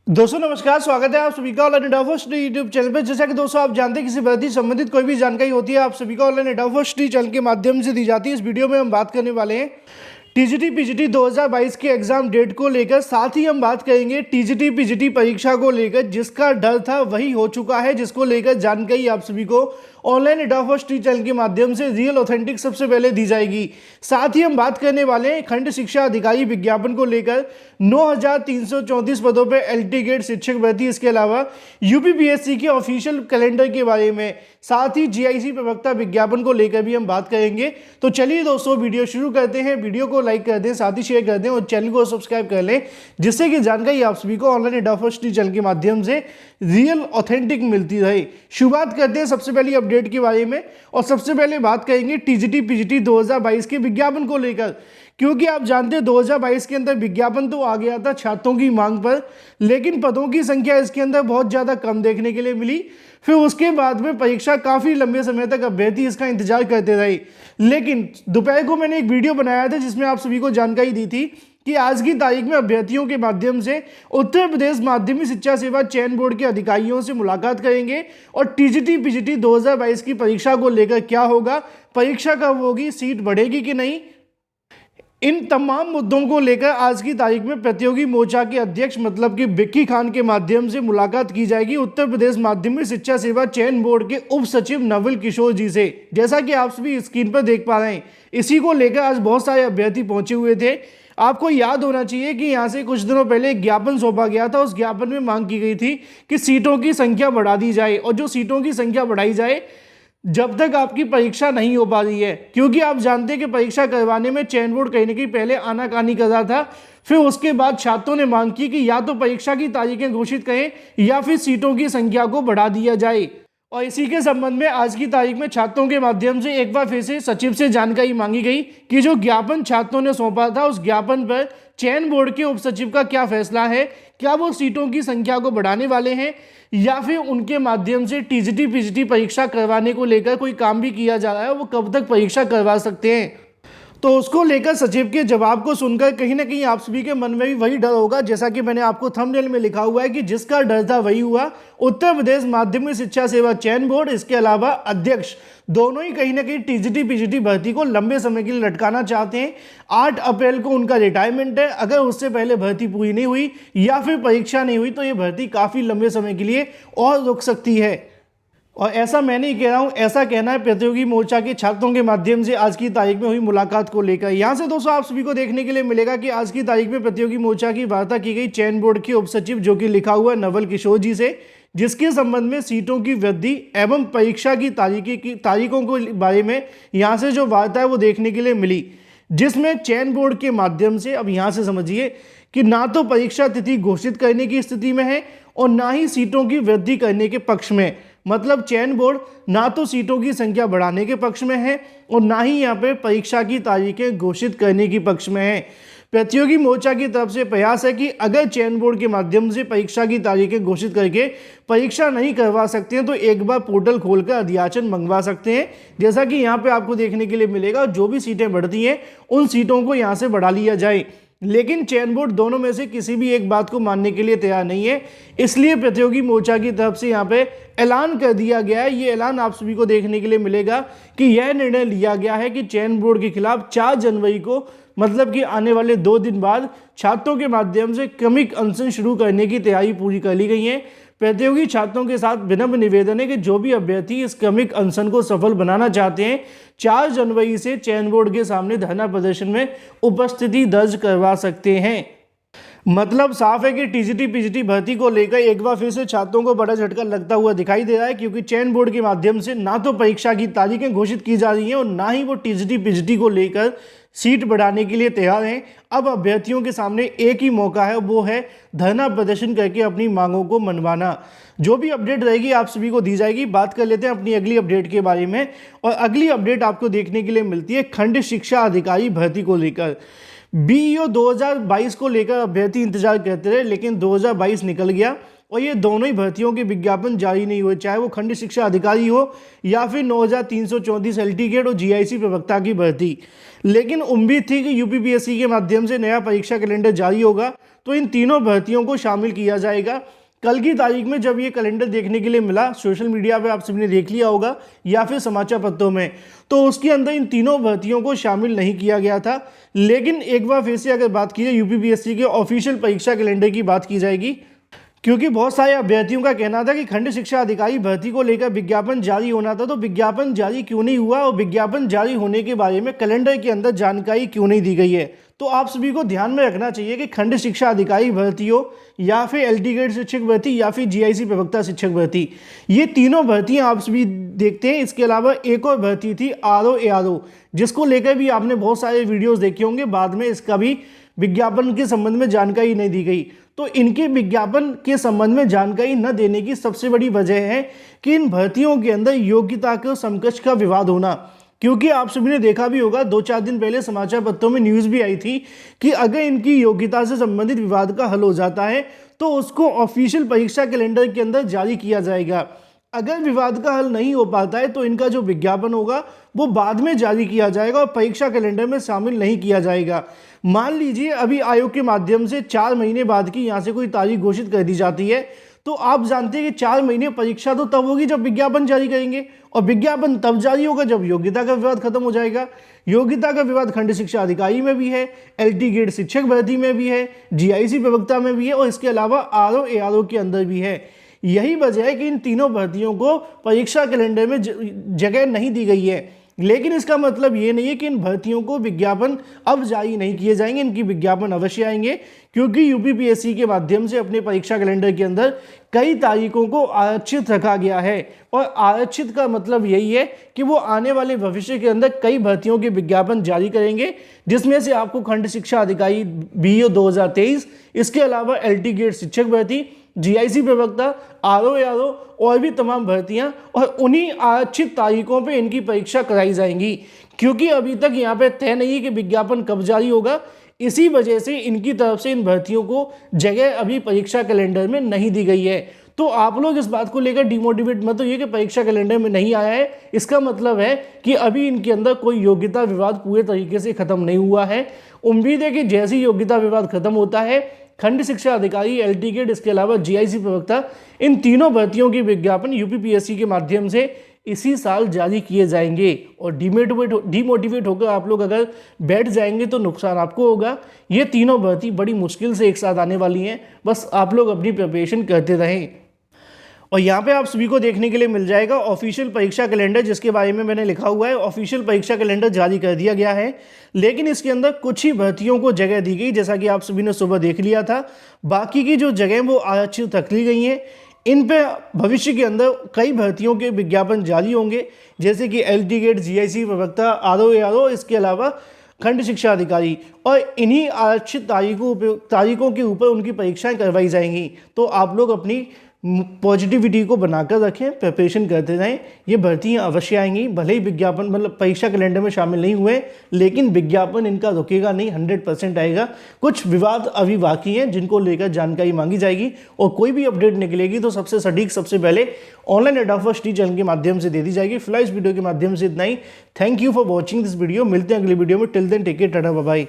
दोस्तों नमस्कार, स्वागत है आप सभी का ऑनलाइन एडा फर्स्ट यूट्यूब चैनल पर। जैसा कि दोस्तों आप जानते हैं किसी भर्ती संबंधित कोई भी जानकारी होती है आप सभी का ऑनलाइन एडा फर्स्ट चैनल के माध्यम से दी जाती है। इस वीडियो में हम बात करने वाले हैं टीजीटी पीजीटी 2022 के एग्जाम डेट को लेकर। साथ ही हम बात करेंगे टीजीटी पीजीटी परीक्षा को लेकर जिसका डर था वही हो चुका है, जिसको लेकर जानकारी आप सभी को ऑनलाइन एडा फर्स्ट चैनल के माध्यम से रियल ऑथेंटिक सबसे पहले दी जाएगी। साथ ही हम बात करने वाले हैं खंड शिक्षा अधिकारी विज्ञापन को लेकर 9,334 पदों पर एलटी ग्रेड शिक्षक भर्ती, इसके अलावा यूपीपीएससी के ऑफिशियल कैलेंडर के बारे में, साथ ही जीआईसी प्रवक्ता विज्ञापन को लेकर भी हम बात करेंगे। तो चलिए दोस्तों वीडियो शुरू करते हैं। वीडियो को लाइक कर दें, साथ ही शेयर कर दें और चैनल को सब्सक्राइब कर लें, जिससे कि जानकारी आप सभी को ऑनलाइन एडा फर्स्ट चैनल के माध्यम से रियल ऑथेंटिक मिलती रहे। शुरुआत करते हैं सबसे पहली अपडेट के बारे में और सबसे पहले बात करेंगे टीजीटी पीजीटी 2022 के विज्ञापन को लेकर, क्योंकि आप जानते हैं 2022 के अंदर विज्ञापन तो आ गया था छात्रों की मांग पर, लेकिन पदों की संख्या इसके अंदर बहुत ज़्यादा कम देखने के लिए मिली। फिर उसके बाद में परीक्षा काफ़ी लंबे समय तक अभ्यर्थी इसका इंतजार करते रहे। लेकिन दोपहर को मैंने एक वीडियो बनाया था जिसमें आप सभी को जानकारी दी थी कि आज की तारीख में अभ्यर्थियों के माध्यम से उत्तर प्रदेश माध्यमिक शिक्षा सेवा चयन बोर्ड के अधिकारियों से मुलाकात करेंगे और टीजीटी पीजीटी 2022 की परीक्षा को लेकर क्या होगा, परीक्षा कब होगी, सीट बढ़ेगी कि नहीं, इन तमाम मुद्दों को लेकर आज की तारीख में प्रतियोगी मोर्चा के अध्यक्ष मतलब कि विक्की खान के माध्यम से मुलाकात की जाएगी उत्तर प्रदेश माध्यमिक शिक्षा सेवा चयन बोर्ड के उप सचिव नवल किशोर जी से। जैसा कि आप सभी स्क्रीन पर देख पा रहे हैं, इसी को लेकर आज बहुत सारे अभ्यर्थी पहुंचे हुए थे। आपको याद होना चाहिए कि यहाँ से कुछ दिनों पहले एक ज्ञापन सौंपा गया था। उस ज्ञापन में मांग की गई थी कि सीटों की संख्या बढ़ा दी जाए, और जो सीटों की संख्या बढ़ाई जाए जब तक आपकी परीक्षा नहीं हो पा रही है, क्योंकि आप जानते हैं कि परीक्षा करवाने में चयन बोर्ड कहीं ना कहीं पहले आनाकानी कर रहा था। फिर उसके बाद छात्रों ने मांग की कि या तो परीक्षा की तारीखें घोषित करें या फिर सीटों की संख्या को बढ़ा दिया जाए। और इसी के संबंध में आज की तारीख में छात्रों के माध्यम से एक बार फिर से सचिव से जानकारी मांगी गई कि जो ज्ञापन छात्रों ने सौंपा था उस ज्ञापन पर चयन बोर्ड के उप सचिव का क्या फैसला है, क्या वो सीटों की संख्या को बढ़ाने वाले हैं या फिर उनके माध्यम से टीजीटी पीजीटी परीक्षा करवाने को लेकर कोई काम भी किया जा रहा है, वो कब तक परीक्षा करवा सकते हैं। तो उसको लेकर सचिव के जवाब को सुनकर कहीं ना कहीं आप सभी के मन में भी वही डर होगा, जैसा कि मैंने आपको थंबनेल में लिखा हुआ है कि जिसका डर था वही हुआ। उत्तर प्रदेश माध्यमिक शिक्षा सेवा चयन बोर्ड, इसके अलावा अध्यक्ष, दोनों ही कहीं ना कहीं टीजीटी पीजीटी भर्ती को लंबे समय के लिए लटकाना चाहते हैं। 8 अप्रैल को उनका रिटायरमेंट है। अगर उससे पहले भर्ती पूरी नहीं हुई या फिर परीक्षा नहीं हुई तो ये भर्ती काफ़ी लंबे समय के लिए और रुक सकती है। और ऐसा मैं नहीं कह रहा हूं, ऐसा कहना है प्रतियोगी मोर्चा के छात्रों के माध्यम से आज की तारीख में हुई मुलाकात को लेकर। यहां से दोस्तों आप सभी को देखने के लिए मिलेगा कि आज की तारीख में प्रतियोगी मोर्चा की वार्ता की गई चयन बोर्ड के उप सचिव, जो कि लिखा हुआ है नवल किशोर जी से, जिसके संबंध में सीटों की वृद्धि एवं परीक्षा की तारीखों के बारे में यहां से जो वार्ता है वो देखने के लिए मिली, जिसमें चयन बोर्ड के माध्यम से, अब यहां से समझिए कि ना तो परीक्षा तिथि घोषित करने की स्थिति में है और ना ही सीटों की वृद्धि करने के पक्ष में। मतलब चयन बोर्ड ना तो सीटों की संख्या बढ़ाने के पक्ष में है और ना ही यहाँ पे परीक्षा की तारीखें घोषित करने के पक्ष में है। प्रतियोगी मोर्चा की तरफ से प्रयास है कि अगर चयन बोर्ड के माध्यम से परीक्षा की तारीखें घोषित करके परीक्षा नहीं करवा सकते हैं तो एक बार पोर्टल खोलकर अध्याचन मंगवा सकते हैं। जैसा कि यहाँ पे आपको देखने के लिए मिलेगा, जो भी सीटें बढ़ती हैं उन सीटों को यहाँ से बढ़ा लिया जाए। लेकिन चयन बोर्ड दोनों में से किसी भी एक बात को मानने के लिए तैयार नहीं है, इसलिए प्रतियोगी मोर्चा की तरफ से यहाँ पे ऐलान कर दिया गया है। ये ऐलान आप सभी को देखने के लिए मिलेगा कि यह निर्णय लिया गया है कि चयन बोर्ड के खिलाफ 4 जनवरी को, मतलब कि आने वाले 2 दिन बाद, छात्रों के माध्यम से क्रमिक अनशन शुरू करने की तैयारी पूरी कर ली गई है। प्रतियोगी छात्रों के साथ विनम्र निवेदन है कि जो भी अभ्यर्थी इस क्रमिक अनशन को सफल बनाना चाहते हैं 4 जनवरी से चयन बोर्ड के सामने धरना प्रदर्शन में उपस्थिति दर्ज करवा सकते हैं। मतलब साफ है कि टीजीटी पीजीटी भर्ती को लेकर एक बार फिर से छात्रों को बड़ा झटका लगता हुआ दिखाई दे रहा है, क्योंकि चयन बोर्ड के माध्यम से ना तो परीक्षा की तारीखें घोषित की जा रही हैं और ना ही वो टीजीटी पीजीटी को लेकर सीट बढ़ाने के लिए तैयार हैं। अब अभ्यर्थियों के सामने एक ही मौका है, वो है धरना प्रदर्शन करके अपनी मांगों को मनवाना। जो भी अपडेट रहेगी आप सभी को दी जाएगी। बात कर लेते हैं अपनी अगली अपडेट के बारे में, और अगली अपडेट आपको देखने के लिए मिलती है खंड शिक्षा अधिकारी भर्ती को लेकर। बीईओ 2022 को लेकर अभ्यर्थी इंतजार करते रहे, लेकिन 2022 निकल गया और ये दोनों ही भर्तियों के विज्ञापन जारी नहीं हुए, चाहे वो खंड शिक्षा अधिकारी हो या फिर 9,334 एलटी ग्रेड और जीआईसी प्रवक्ता की भर्ती। लेकिन उम्मीद थी कि यूपीपीएससी के माध्यम से नया परीक्षा कैलेंडर जारी होगा तो इन तीनों भर्तियों को शामिल किया जाएगा। कल की तारीख में जब ये कैलेंडर देखने के लिए मिला, सोशल मीडिया पे आप सभी ने देख लिया होगा या फिर समाचार पत्रों में, तो उसके अंदर इन तीनों भर्तियों को शामिल नहीं किया गया था। लेकिन एक बार फिर से अगर बात की जाए यूपीपीएससी के ऑफिशियल परीक्षा कैलेंडर की बात की जाएगी, क्योंकि बहुत सारे अभ्यर्थियों का कहना था कि खंड शिक्षा अधिकारी भर्ती को लेकर विज्ञापन जारी होना था, तो विज्ञापन जारी क्यों नहीं हुआ और विज्ञापन जारी होने के बारे में कैलेंडर के अंदर जानकारी क्यों नहीं दी गई है। तो आप सभी को ध्यान में रखना चाहिए कि खंड शिक्षा अधिकारी भर्ती हो या फिर एलटी ग्रेड शिक्षक भर्ती या फिर जीआईसी प्रवक्ता शिक्षक भर्ती, ये तीनों भर्तियां आप सभी देखते हैं। इसके अलावा एक और भर्ती थी आरओ एआरओ, जिसको लेकर भी आपने बहुत सारे वीडियोस देखे होंगे। बाद में इसका भी विज्ञापन के संबंध में जानकारी नहीं दी गई। तो इनके विज्ञापन के संबंध में जानकारी न देने की सबसे बड़ी वजह है कि इन भर्तियों के अंदर योग्यता के समकक्ष का विवाद होना। क्योंकि आप सभी ने देखा भी होगा, 2-4 दिन पहले समाचार पत्रों में न्यूज़ भी आई थी कि अगर इनकी योग्यता से संबंधित विवाद का हल हो जाता है तो उसको ऑफिशियल परीक्षा कैलेंडर के अंदर जारी किया जाएगा। अगर विवाद का हल नहीं हो पाता है तो इनका जो विज्ञापन होगा वो बाद में जारी किया जाएगा और परीक्षा कैलेंडर में शामिल नहीं किया जाएगा। मान लीजिए अभी आयोग के माध्यम से 4 महीने बाद की यहाँ से कोई तारीख घोषित कर दी जाती है, तो आप जानते हैं कि 4 महीने परीक्षा तो तब होगी जब विज्ञापन जारी करेंगे, और विज्ञापन तब जारी होगा जब योग्यता का विवाद खत्म हो जाएगा। योग्यता का विवाद खंड शिक्षा अधिकारी में भी है, एलटी ग्रेड शिक्षक भर्ती में भी है, जीआईसी प्रवक्ता में भी है और इसके अलावा आरओ एआरओ के अंदर भी है। यही वजह है कि इन तीनों भर्तियों को परीक्षा कैलेंडर में जगह नहीं दी गई है। लेकिन इसका मतलब ये नहीं है कि इन भर्तियों को विज्ञापन अब जारी नहीं किए जाएंगे, इनकी विज्ञापन अवश्य आएंगे, क्योंकि यूपीपीएससी के माध्यम से अपने परीक्षा कैलेंडर के अंदर कई तारीखों को आरक्षित रखा गया है। और आरक्षित का मतलब यही है कि वो आने वाले भविष्य के अंदर कई भर्तियों के विज्ञापन जारी करेंगे, जिसमें से आपको खंड शिक्षा अधिकारी बीईओ 2023, इसके अलावा एलटी ग्रेड शिक्षक भर्ती, जीआईसी प्रवक्ता, आरओ एआरओ और भी तमाम भर्तियां, और उन्हीं आरक्षित तारीखों पे इनकी परीक्षा कराई जाएंगी। क्योंकि अभी तक यहाँ पे तय नहीं है कि विज्ञापन कब जारी होगा, इसी वजह से इनकी तरफ से इन भर्तियों को जगह अभी परीक्षा कैलेंडर में नहीं दी गई है। तो आप लोग इस बात को लेकर डिमोटिवेट मत होइए कि परीक्षा कैलेंडर में नहीं आया है। इसका मतलब है कि अभी इनके अंदर कोई योग्यता विवाद पूरे तरीके से खत्म नहीं हुआ है। उम्मीद है कि जैसे ही योग्यता विवाद खत्म होता है, खंड शिक्षा अधिकारी, एलटी ग्रेड, इसके अलावा जीआईसी प्रवक्ता, इन तीनों भर्तियों की विज्ञापन यूपीपीएससी के माध्यम से इसी साल जारी किए जाएंगे। और डिमोटिवेट होकर आप लोग अगर बैठ जाएंगे तो नुकसान आपको होगा। ये तीनों भर्ती बड़ी मुश्किल से एक साथ आने वाली हैं, बस आप लोग अपनी प्रिपरेशन करते रहें। और यहाँ पे आप सभी को देखने के लिए मिल जाएगा ऑफिशियल परीक्षा कैलेंडर, जिसके बारे में मैंने लिखा हुआ है। ऑफिशियल परीक्षा कैलेंडर जारी कर दिया गया है, लेकिन इसके अंदर कुछ ही भर्तियों को जगह दी गई, जैसा कि आप सभी ने सुबह देख लिया था। बाकी की जो जगह वो आरक्षित रख ली गई हैं। इन पे भविष्य के अंदर कई भर्तियों के विज्ञापन जारी होंगे, जैसे कि एलटी ग्रेड, जीआईसी प्रवक्ता, आरओ एआरओ, इसके अलावा खंड शिक्षा अधिकारी, और इन्हीं आरक्षित तारीखों के ऊपर उनकी परीक्षाएं करवाई जाएंगी। तो आप लोग अपनी पॉजिटिविटी को बनाकर रखें, प्रिपरेशन करते रहें। ये भर्तियाँ अवश्य आएंगी, भले ही विज्ञापन मतलब परीक्षा कैलेंडर में शामिल नहीं हुए, लेकिन विज्ञापन इनका रुकेगा नहीं, 100% आएगा। कुछ विवाद अभी बाकी हैं जिनको लेकर जानकारी मांगी जाएगी, और कोई भी अपडेट निकलेगी तो सबसे सटीक, सबसे पहले ऑनलाइन एडा फर्स्ट चैनल के माध्यम से दे दी जाएगी। फिलहाल इस वीडियो के माध्यम से इतना ही। Thank you for watching this video. मिलते हैं अगली वीडियो में। Till then take care, tata bye bye.